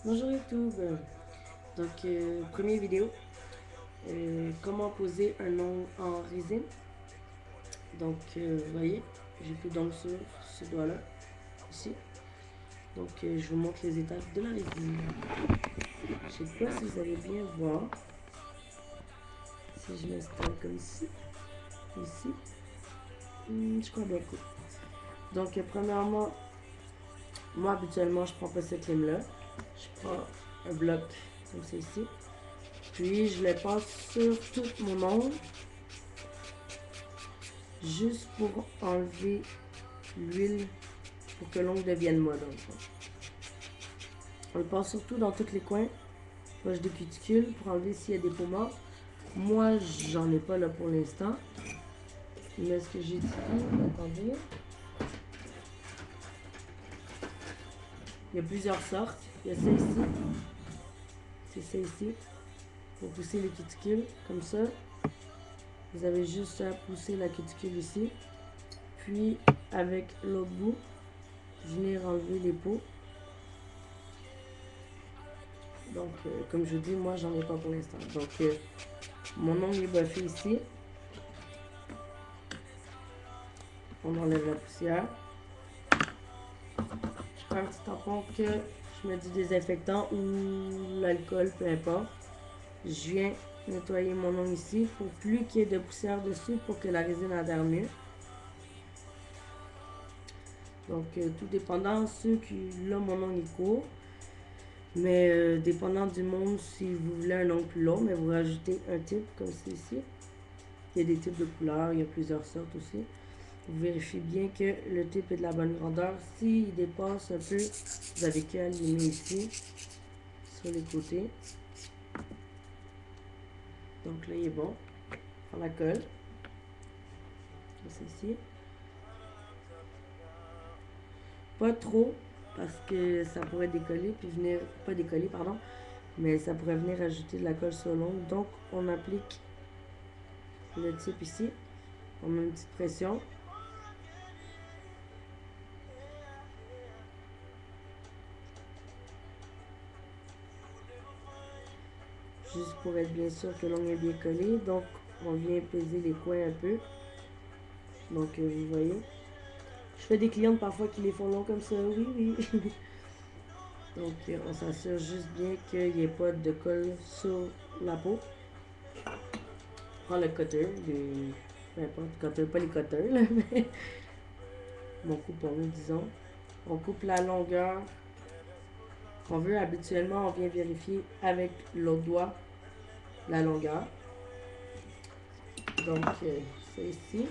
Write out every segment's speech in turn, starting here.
Bonjour YouTube. Première vidéo, comment poser un ongle en résine. Vous voyez, j'ai plus d'ongles sur ce doigt-là, ici. Je vous montre les étapes de la résine. Je ne sais pas si vous allez bien voir. Si je m'installe comme ici, je crois bien cool. Premièrement, moi habituellement, je prends pas cette lime-là. Je prends un bloc comme c'est ici. Puis je le passe sur tout mon ongle, juste pour enlever l'huile, pour que l'ongle devienne molle. On le passe surtout dans tous les coins, poche de cuticule, pour enlever s'il y a des peaux mortes. Moi, j'en ai pas là pour l'instant. Mais ce que j'ai dit, attendez. Il y a plusieurs sortes. Il y a ça ici. C'est ça ici. Pour pousser les cuticules, comme ça. Vous avez juste à pousser la cuticule ici. Puis, avec l'autre bout, venir enlever les peaux. Comme je vous dis, moi, j'en ai pas pour l'instant. Mon ongle est boffé ici. On enlève la poussière. Je prends un petit tampon que je mets du désinfectant ou l'alcool, peu importe. Je viens nettoyer mon ongle ici pour plus qu'il y ait de poussière dessus pour que la résine adhère mieux. Tout dépendant, ceux qui là mon ongle est court. Mais dépendant du monde, si vous voulez un ongle plus long, mais vous rajoutez un type comme c'est ici. Il y a des types de couleurs, il y a plusieurs sortes aussi. Vous vérifiez bien que le type est de la bonne grandeur. S'il dépasse un peu, vous avez qu'à limer ici, sur les côtés. Donc là, il est bon. On la colle. C'est ici. Pas trop, parce que ça pourrait décoller, puis venir, pas décoller, pardon, mais ça pourrait venir ajouter de la colle sur l'ongle. Donc, on applique le type ici. On met une petite pression. Juste pour être bien sûr que l'ongle est bien collé. Donc, on vient peser les coins un peu. Vous voyez. Je fais des clientes parfois qui les font longs comme ça. Oui, oui. On s'assure juste bien qu'il n'y ait pas de colle sur la peau. On prend le cutter. Peu importe, cutter, pas les cutters, là, mais mon coupon, disons. On coupe la longueur qu'on veut. Habituellement, on vient vérifier avec l'autre doigt la longueur. C'est ici.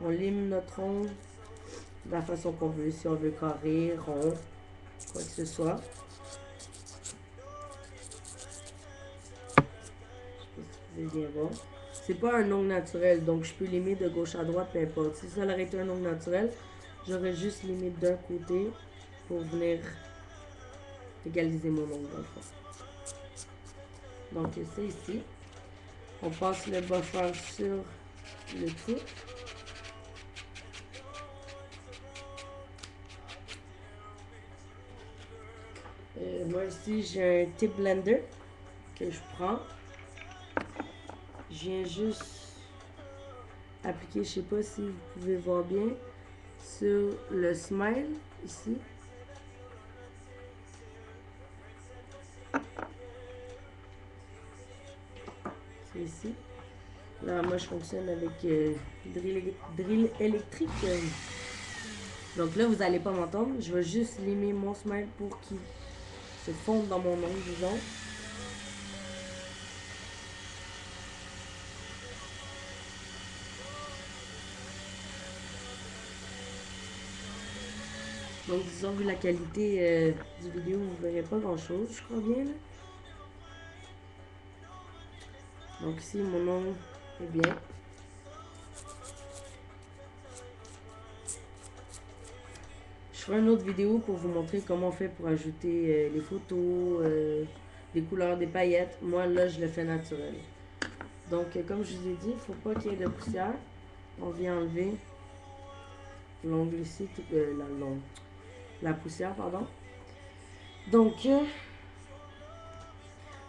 On lime notre ongle de la façon qu'on veut. Si on veut carré, rond, quoi que ce soit. Je sais pas si vous pouvez bien voir. C'est pas un ongle naturel, donc je peux limer de gauche à droite, peu importe. Si ça aurait été un ongle naturel, j'aurais juste limé d'un côté pour venir égaliser mon ongle dans le fond. Donc c'est ici. On passe le buffer sur le trou. Moi ici j'ai un tip blender que je prends. Je viens juste appliquer, je sais pas si vous pouvez voir bien, sur le smile ici. C'est ici. Là, moi je fonctionne avec drill électrique. Donc là, vous n'allez pas m'entendre. Je vais juste limer mon smile pour qu'il se fonde dans mon ongle, disons. Donc disons que la qualité du vidéo, vous ne verrez pas grand chose, je crois bien. Là. Donc ici, mon ongle est bien. Je ferai une autre vidéo pour vous montrer comment on fait pour ajouter les photos, des couleurs, des paillettes. Moi, là, je le fais naturel. Comme je vous ai dit, il ne faut pas qu'il y ait de poussière. On vient enlever l'ongle ici, la poussière, pardon. Donc,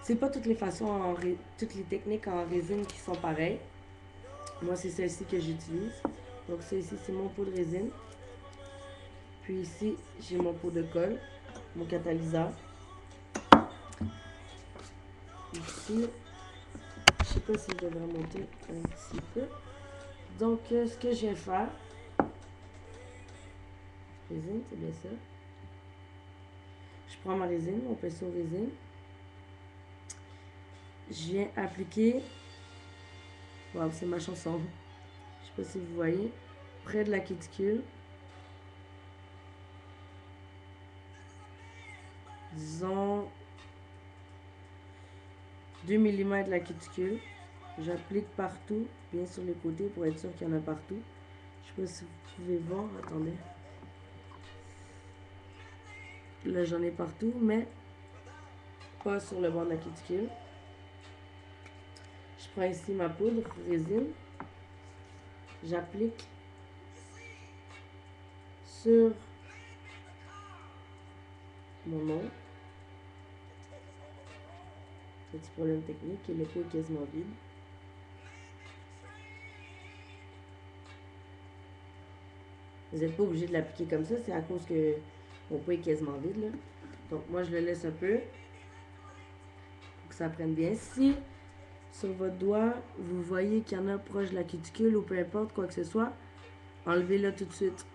c'est pas toutes les façons, toutes les techniques en résine qui sont pareilles. Moi, c'est celle-ci que j'utilise. Donc, celle-ci, c'est mon pot de résine. Puis ici, j'ai mon pot de colle, mon catalyseur. Ici, je sais pas si je devrais monter un petit peu. Donc, ce que je viens faire, résine, c'est bien ça. Je prends ma résine, mon pinceau résine. Je viens appliquer, wow, c'est ma chanson. Je sais pas si vous voyez, près de la cuticule. Disons 2 mm de la cuticule. J'applique partout, bien sur les côtés pour être sûr qu'il y en a partout. Je sais pas si vous pouvez voir, attendez. Là, j'en ai partout, mais pas sur le bord de la cuticule. Je prends ici ma poudre résine. J'applique sur mon ongle. Petit problème technique, le pot est quasiment vide. Vous n'êtes pas obligé de l'appliquer comme ça, c'est à cause que mon pot est quasiment vide. Là. Donc moi, je le laisse un peu pour que ça prenne bien. Si sur votre doigt, vous voyez qu'il y en a proche de la cuticule ou peu importe, quoi que ce soit, enlevez-le tout de suite.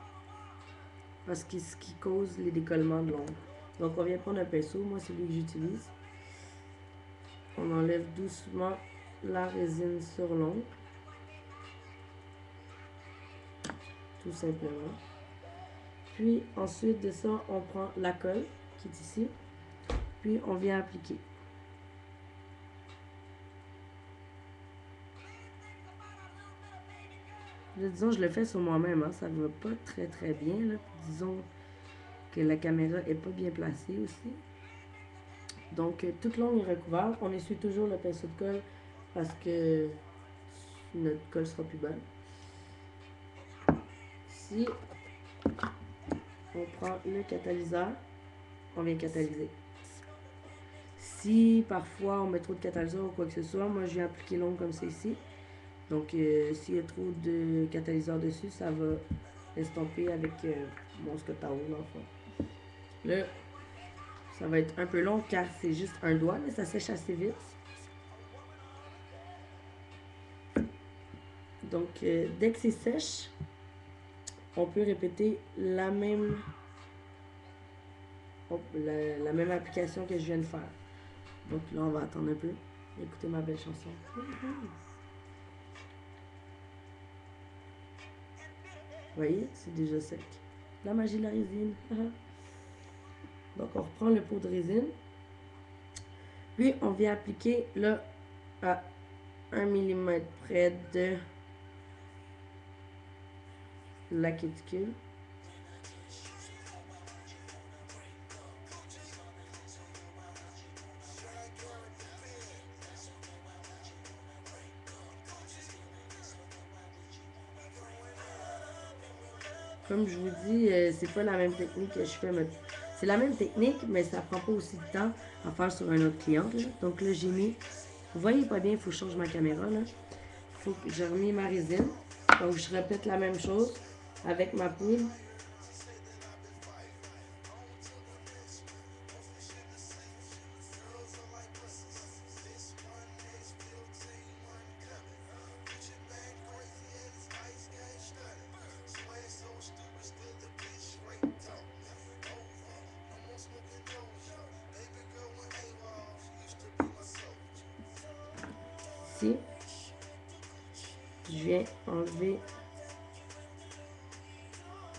Parce que c'est ce qui cause les décollements de l'ongle. Donc on vient prendre un pinceau, moi c'est lui que j'utilise. On enlève doucement la résine sur l'ongle. Tout simplement. Puis ensuite de ça, on prend la colle qui est ici. Puis on vient appliquer. Là, disons, je le fais sur moi-même, hein, ça ne va pas très bien. Là. Disons que la caméra est pas bien placée aussi. Donc, toute l'ongle est recouverte. On essuie toujours le pinceau de colle parce que notre colle sera plus bonne. Ici, on prend le catalyseur, on vient catalyser. Si parfois on met trop de catalyseur ou quoi que ce soit, moi je viens appliquer l'ongle comme c'est ici. Donc, s'il y a trop de catalyseur dessus, ça va estomper avec mon Scott Towel dans le fond. Là, ça va être un peu long car c'est juste un doigt, mais ça sèche assez vite. Donc, dès que c'est sèche, on peut répéter la même application que je viens de faire. Donc là, on va attendre un peu. Écoutez ma belle chanson. Vous voyez, c'est déjà sec. La magie de la résine. Donc, on reprend le pot de résine. Puis, on vient appliquer là à 1 mm près de la cuticule. Comme je vous dis, c'est pas la même technique que je fais. C'est la même technique, mais ça prend pas aussi de temps à faire sur un autre client. Là. Donc là, j'ai mis... Vous voyez pas bien, il faut que je change ma caméra. Là. Faut que j'ai remis ma résine. Donc, je répète la même chose avec ma poudre. Ici, je viens enlever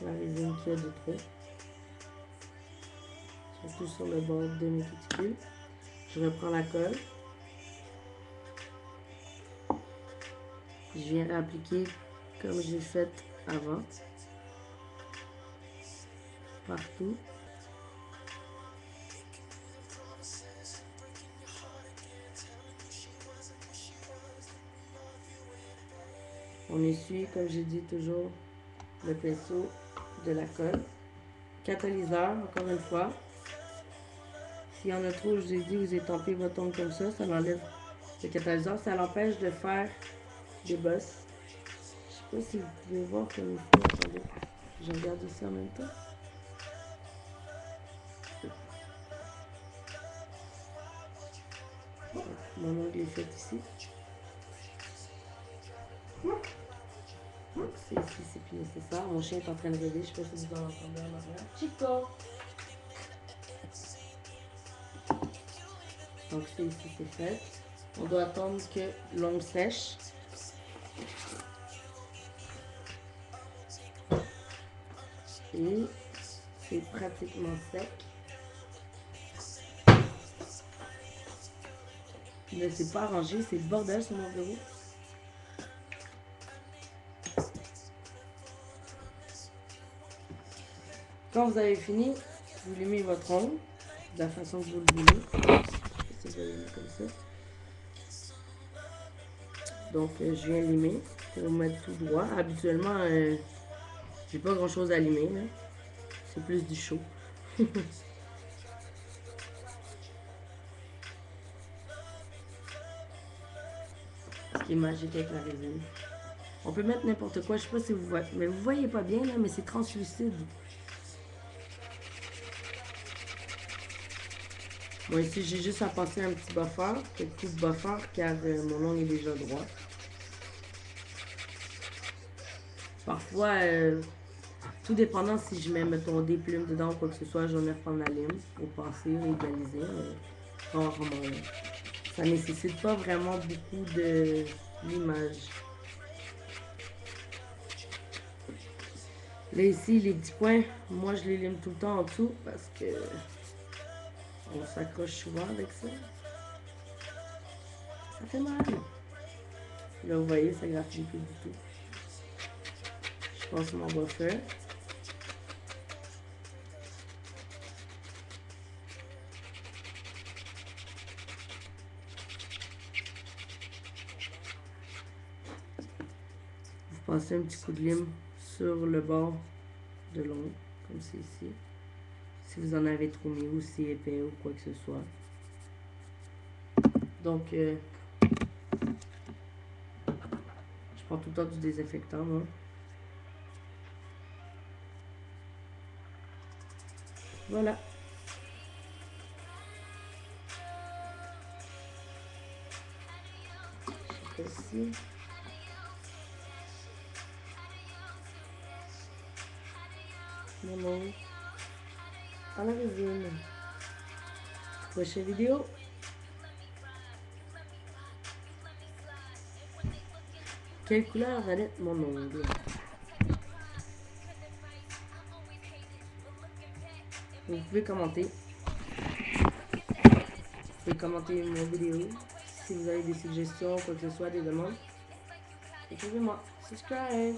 la résine qu'il y a de trop. Surtout sur le bord de mes cuticules. Je reprends la colle. Je viens réappliquer comme j'ai fait avant. Partout. On essuie, comme j'ai dit toujours, le pinceau de la colle. Catalyseur, encore une fois. S'il y en a trop, je vous ai dit, vous étampez votre ongle comme ça l'enlève le catalyseur. Ça l'empêche de faire des bosses. Je sais pas si vous pouvez voir comme il faut. Attendez, je regarde ici en même temps. Mon ongle est fait ici. Donc c'est ici, c'est plus nécessaire. Mon chien est en train de rêver, je sais pas si vous en entendez en arrière. Chico! Donc c'est ici, c'est fait. On doit attendre que l'ongle sèche. Et c'est pratiquement sec. Mais c'est pas rangé, c'est le bordel sur mon bureau. Quand vous avez fini, vous limez votre ongle de la façon que vous le voulez. Si vous allez comme ça. Donc je viens limer pour mettre tout droit. Habituellement, j'ai pas grand chose à limer. C'est plus du chaud. Ce qui est magique avec la résine. On peut mettre n'importe quoi, je sais pas si vous voyez, mais vous voyez pas bien là, mais c'est translucide. Bon, ici j'ai juste à passer un petit buffer, quelques coups de buffer car mon ongle est déjà droit. Parfois, tout dépendant si je mets, mettons, des plumes dedans ou quoi que ce soit, je vais reprendre la lime pour passer, égaliser. Rarement. Ça nécessite pas vraiment beaucoup de limage. Là, ici, les petits points, moi, je les lime tout le temps en dessous parce que on s'accroche souvent avec ça. Ça fait mal. Là, vous voyez, ça graffine plus du tout. Je passe mon buffer. Vous passez un petit coup de lime sur le bord de l'ongle, comme c'est ici. Si vous en avez trop mis ou si épais ou quoi que ce soit. Donc, je prends tout le temps du désinfectant, moi. Voilà. Je fais ici. Mon ongle à la résine. Prochaine vidéo. Quelle couleur va être mon ongle? Vous pouvez commenter. Vous pouvez commenter mon vidéo. Si vous avez des suggestions, quoi que ce soit, des demandes, écrivez-moi. Subscribe.